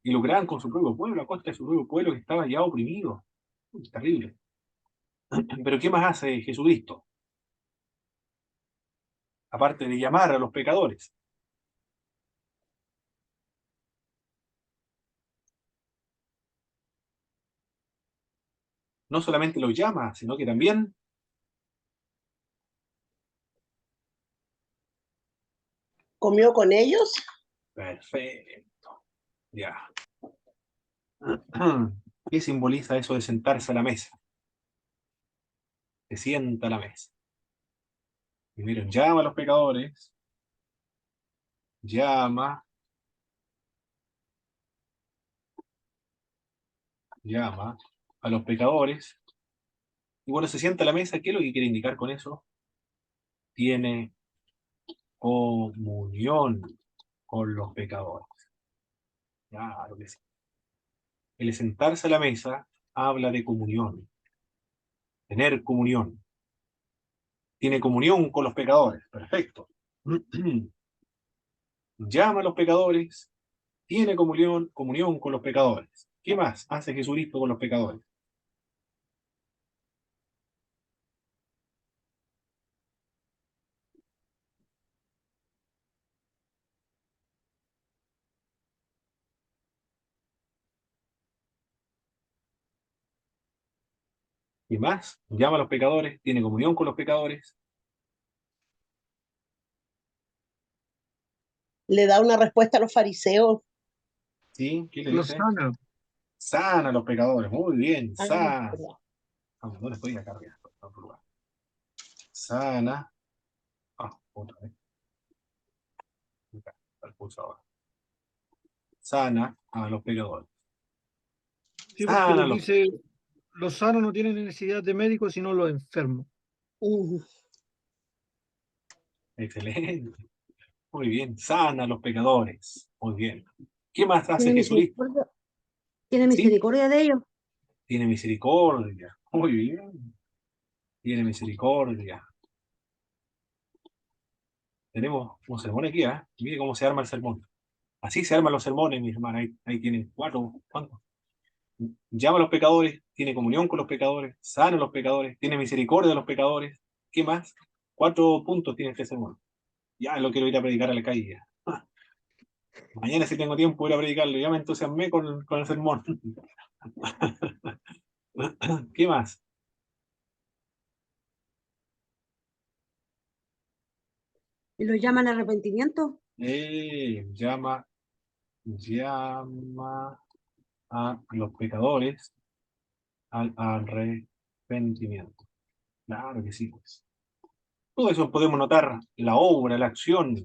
Y lucraban con su propio pueblo, a costa de su propio pueblo que estaba ya oprimido. Terrible. Pero ¿qué más hace Jesucristo? Aparte de llamar a los pecadores. No solamente los llama, sino que también ¿Comió con ellos? perfecto. Ya. ¿Qué simboliza eso de sentarse a la mesa? Se sienta a la mesa. Primero llama a los pecadores, llama a los pecadores, y cuando se sienta a la mesa, ¿qué es lo que quiere indicar con eso? Tiene comunión con los pecadores. Claro que sí. El sentarse a la mesa habla de comunión, tener comunión. Tiene comunión con los pecadores, perfecto. Llama a los pecadores, tiene comunión con los pecadores. ¿Qué más hace Jesucristo con los pecadores? ¿Qué más? Llama a los pecadores, tiene comunión con los pecadores. Le da una respuesta a los fariseos. ¿Sí? ¿Qué le Los dice? sana. Sana a los pecadores. Muy bien, Ah, sana. verdad. Vamos, no les podía cargar. Por otro lugar. Sana. Otra vez. Acá, está el pulsador. Sana a los pecadores. Sí, porque Sana a les los... dice, los sanos no tienen necesidad de médicos, sino los enfermos. Excelente. Muy bien. Sana a los pecadores. Muy bien. ¿Qué más hace Tiene Jesucristo? misericordia, tiene ¿Sí? misericordia de ellos. Tiene misericordia. Muy bien. Tiene misericordia. Tenemos un sermón aquí, ¿eh? Mire cómo se arma el sermón. Así se arman los sermones, mis hermanos. Ahí tienen 4, ¿cuántos? Llama a los pecadores, tiene comunión con los pecadores, sana a los pecadores, tiene misericordia de los pecadores. ¿Qué más? 4 puntos tiene este sermón. Ya lo quiero ir a predicar a la calle. Ya. Mañana si tengo tiempo voy a predicarlo. Ya me entusiasmé con el sermón. ¿Qué más? Y los llaman arrepentimiento. Llama a los pecadores al arrepentimiento. Claro que sí, pues. Todo eso podemos notar la obra, la acción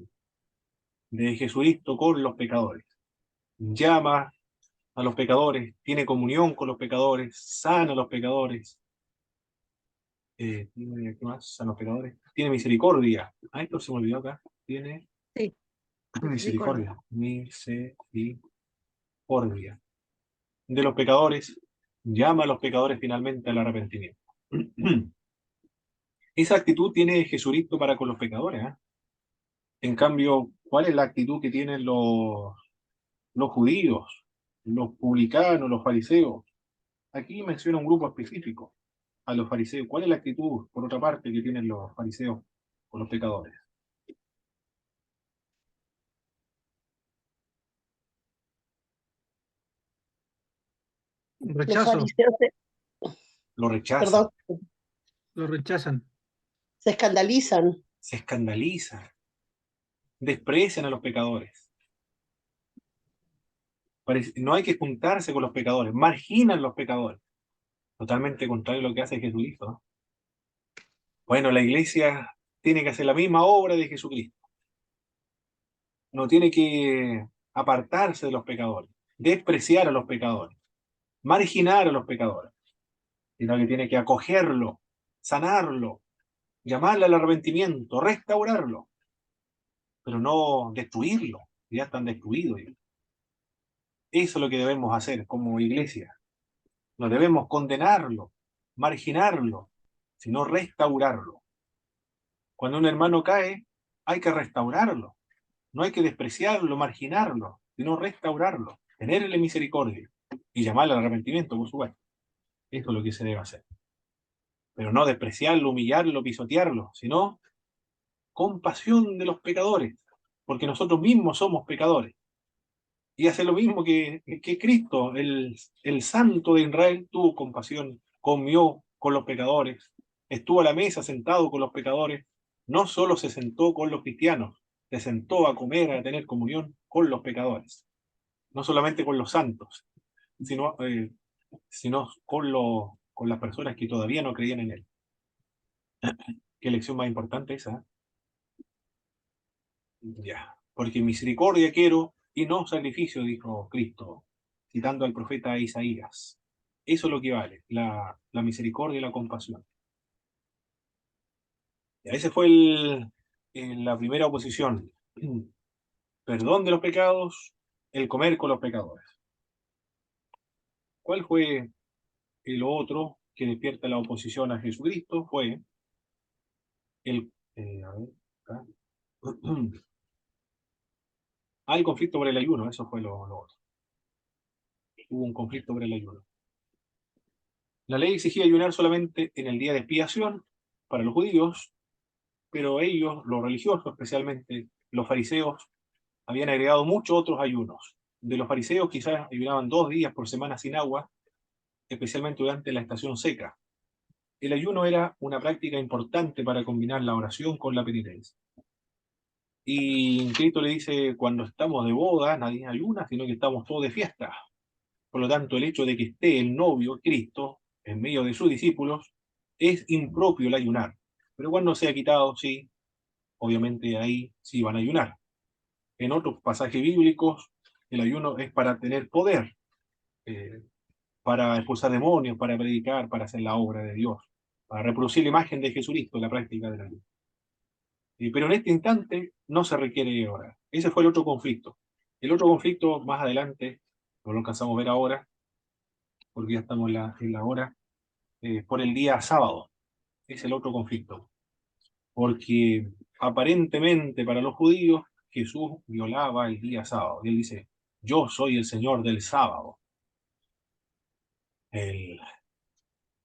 de Jesucristo con los pecadores. Llama a los pecadores, tiene comunión con los pecadores, sana a los pecadores. ¿Qué más? A los pecadores. Tiene misericordia. Ah, esto se me olvidó acá. Tiene Sí, misericordia. misericordia. De los pecadores, llama a los pecadores finalmente al arrepentimiento. Esa actitud tiene Jesucristo para con los pecadores, ¿eh? En cambio, ¿cuál es la actitud que tienen los judíos, los publicanos, los fariseos? Aquí menciona un grupo específico, a los fariseos. ¿Cuál es la actitud, por otra parte, que tienen los fariseos con los pecadores? Los Rechazo, fariseos Lo rechazan, perdón, lo rechazan. se escandalizan. se escandalizan, desprecian a los pecadores. No hay que juntarse con los pecadores, marginan a los pecadores. Totalmente contrario a lo que hace Jesucristo, ¿no? Bueno, la iglesia tiene que hacer la misma obra de Jesucristo. No tiene que apartarse de los pecadores. despreciar a los pecadores, marginar a los pecadores, sino que tiene que acogerlo, sanarlo, llamarle al arrepentimiento, restaurarlo, pero no destruirlo, ya están destruidos. Eso es lo que debemos hacer como iglesia. No debemos condenarlo, marginarlo, sino restaurarlo. Cuando un hermano cae, hay que restaurarlo. No hay que despreciarlo, marginarlo, sino restaurarlo, tenerle misericordia y llamarle al arrepentimiento, por supuesto. Esto es lo que se debe hacer. Pero no despreciarlo, humillarlo, pisotearlo, sino compasión de los pecadores, porque nosotros mismos somos pecadores. Y hace lo mismo que Cristo, el santo de Israel, tuvo compasión, comió con los pecadores, estuvo a la mesa sentado con los pecadores, no solo se sentó con los cristianos, se sentó a comer, a tener comunión con los pecadores, no solamente con los santos, sino con las personas que todavía no creían en él. ¿Qué lección más importante esa? Ya, porque misericordia quiero y no sacrificio, dijo Cristo, citando al profeta Isaías. Eso es lo que vale, la misericordia y la compasión. Y ese fue la primera oposición. Perdón de los pecados, el comer con los pecadores. ¿Cuál fue el otro que despierta la oposición a Jesucristo? Fue el el conflicto por el ayuno, eso fue lo otro. Hubo un conflicto por el ayuno. La ley exigía ayunar solamente en el día de expiación para los judíos, pero ellos, los religiosos, especialmente los fariseos, habían agregado muchos otros ayunos. De los fariseos quizás ayunaban 2 días por semana sin agua, especialmente durante la estación seca. El ayuno era una práctica importante para combinar la oración con la penitencia. Y Cristo le dice, cuando estamos de boda, nadie ayuna, sino que estamos todos de fiesta. Por lo tanto, el hecho de que esté el novio, Cristo, en medio de sus discípulos, es impropio el ayunar. Pero cuando sea quitado, sí, obviamente ahí sí van a ayunar. En otros pasajes bíblicos, el ayuno es para tener poder, para expulsar demonios, para predicar, para hacer la obra de Dios, para reproducir la imagen de Jesucristo en la práctica del ayuno. Pero en este instante no se requiere orar. Ese fue el otro conflicto. El otro conflicto más adelante, no lo alcanzamos a ver ahora, porque ya estamos en la hora, por el día sábado. Es el otro conflicto. Porque aparentemente para los judíos Jesús violaba el día sábado. Y él dice, yo soy el Señor del sábado.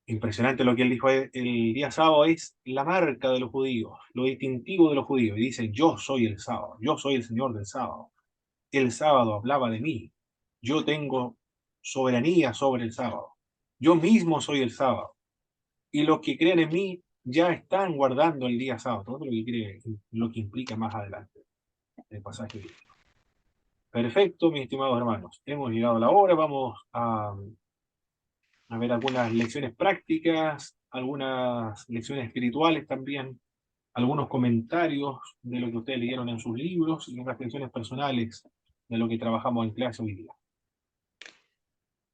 Impresionante lo que él dijo, el día sábado es la marca de los judíos, lo distintivo de los judíos. Y dice, yo soy el sábado, yo soy el Señor del sábado. El sábado hablaba de mí. Yo tengo soberanía sobre el sábado. Yo mismo soy el sábado. Y los que creen en mí ya están guardando el día sábado. Todo lo que implica más adelante el pasaje bíblico. Perfecto, mis estimados hermanos. Hemos llegado a la hora. Vamos a ver algunas lecciones prácticas, algunas lecciones espirituales también, algunos comentarios de lo que ustedes leyeron en sus libros y reflexiones personales de lo que trabajamos en clase hoy día.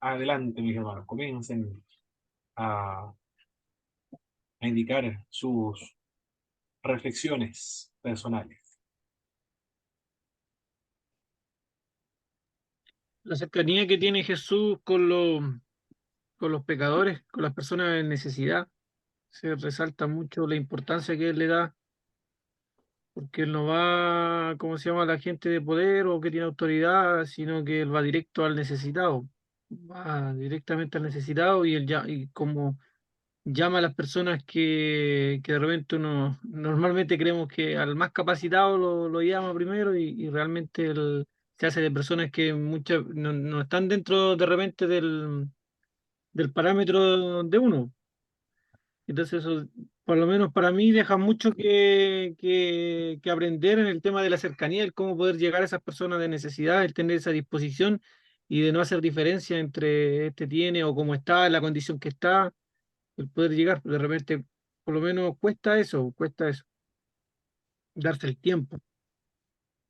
Adelante, mis hermanos, comiencen a indicar sus reflexiones personales. La cercanía que tiene Jesús con los pecadores, con las personas en necesidad, se resalta mucho la importancia que él le da, porque él no va, ¿cómo se llama?, a la gente de poder o que tiene autoridad, sino que él va directo al necesitado, va directamente al necesitado y él ya, y como llama a las personas que de repente uno normalmente creemos que al más capacitado lo llama primero y realmente se hace de personas que muchas no están dentro de repente del parámetro de uno. Entonces eso, por lo menos para mí, deja mucho que aprender en el tema de la cercanía, el cómo poder llegar a esas personas de necesidad, el tener esa disposición y de no hacer diferencia entre este tiene o cómo está, la condición que está, el poder llegar. De repente, por lo menos cuesta eso, darse el tiempo.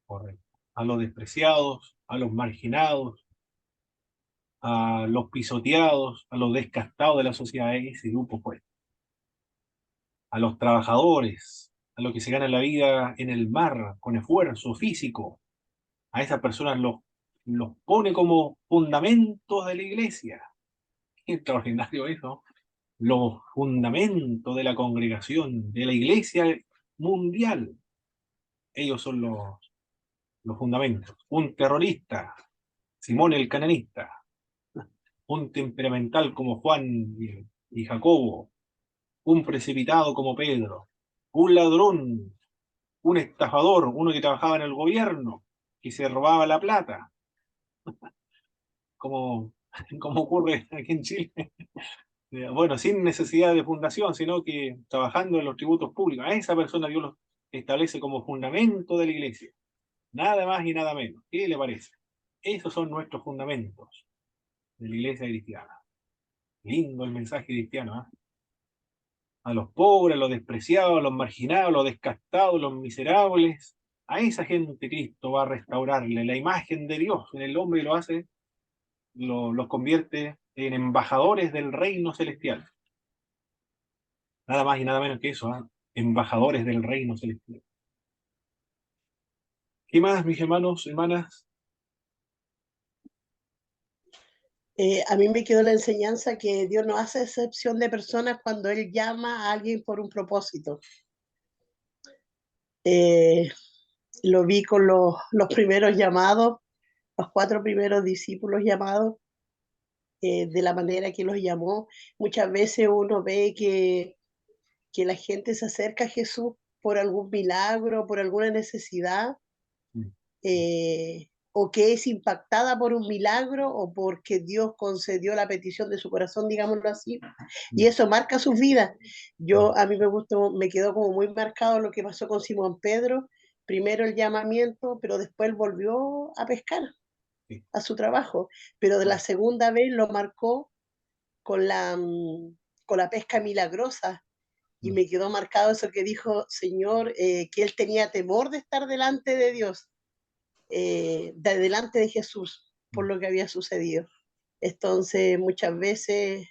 Correcto. A los despreciados, a los marginados, a los pisoteados, a los descastados de la sociedad, ese grupo fue. A los trabajadores, a los que se ganan la vida en el mar con esfuerzo físico, a esas personas los pone como fundamentos de la iglesia. Qué extraordinario eso. Los fundamentos de la congregación, de la iglesia mundial. Ellos son los fundamentos. Un terrorista, Simón el Cananista, un temperamental como Juan y Jacobo, un precipitado como Pedro, un ladrón, un estafador, uno que trabajaba en el gobierno, que se robaba la plata, como, como ocurre aquí en Chile. Bueno, sin necesidad de fundación, sino que trabajando en los tributos públicos. A esa persona Dios los establece como fundamento de la iglesia. Nada más y nada menos. ¿Qué le parece? Esos son nuestros fundamentos de la iglesia cristiana. Lindo el mensaje cristiano, ¿eh? A los pobres, a los despreciados, a los marginados, a los descastados, a los miserables. A esa gente Cristo va a restaurarle la imagen de Dios en el hombre y lo hace, los convierte en embajadores del reino celestial. Nada más y nada menos que eso, ¿eh? Embajadores del reino celestial. ¿Qué más, mis hermanos, hermanas? A mí me quedó la enseñanza que Dios no hace excepción de personas cuando Él llama a alguien por un propósito. Lo vi con los primeros llamados, los 4 primeros discípulos llamados, de la manera que los llamó. Muchas veces uno ve que la gente se acerca a Jesús por algún milagro, por alguna necesidad, o que es impactada por un milagro o porque Dios concedió la petición de su corazón, digámoslo así, y eso marca sus vidas. A mí me gustó, me quedó como muy marcado lo que pasó con Simón Pedro, primero el llamamiento, pero después volvió a pescar, a su trabajo, pero de la segunda vez lo marcó con con la pesca milagrosa, y me quedó marcado eso que dijo Señor, que él tenía temor de estar delante de Dios, delante de Jesús, por lo que había sucedido. Entonces, muchas veces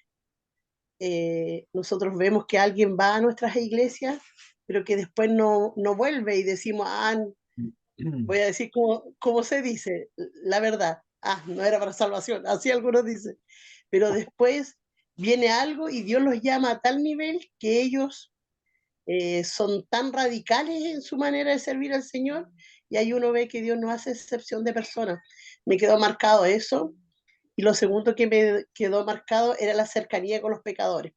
nosotros vemos que alguien va a nuestras iglesias, pero que después no vuelve y decimos, voy a decir como se dice, la verdad, no era para salvación, así algunos dicen, pero después viene algo y Dios los llama a tal nivel que ellos son tan radicales en su manera de servir al Señor, y ahí uno ve que Dios no hace excepción de personas. Me quedó marcado eso, y lo segundo que me quedó marcado era la cercanía con los pecadores,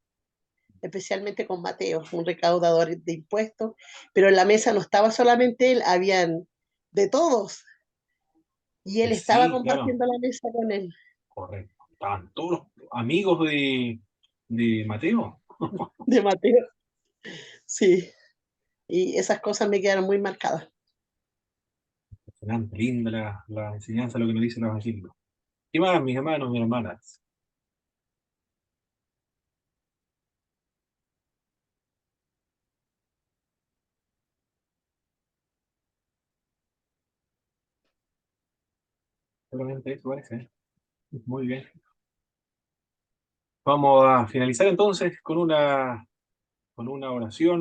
especialmente con Mateo, un recaudador de impuestos, pero en la mesa no estaba solamente él, habían de todos, y él estaba Sí, claro, compartiendo la mesa con él. correcto. Estaban todos los amigos de Mateo. De Mateo, sí, y esas cosas me quedaron muy marcadas. Impresionante, linda la enseñanza, lo que nos dice el Evangelio. ¿Qué más, mis hermanos, mis hermanas? Solamente eso parece, ¿eh? Muy bien. Vamos a finalizar entonces con una oración.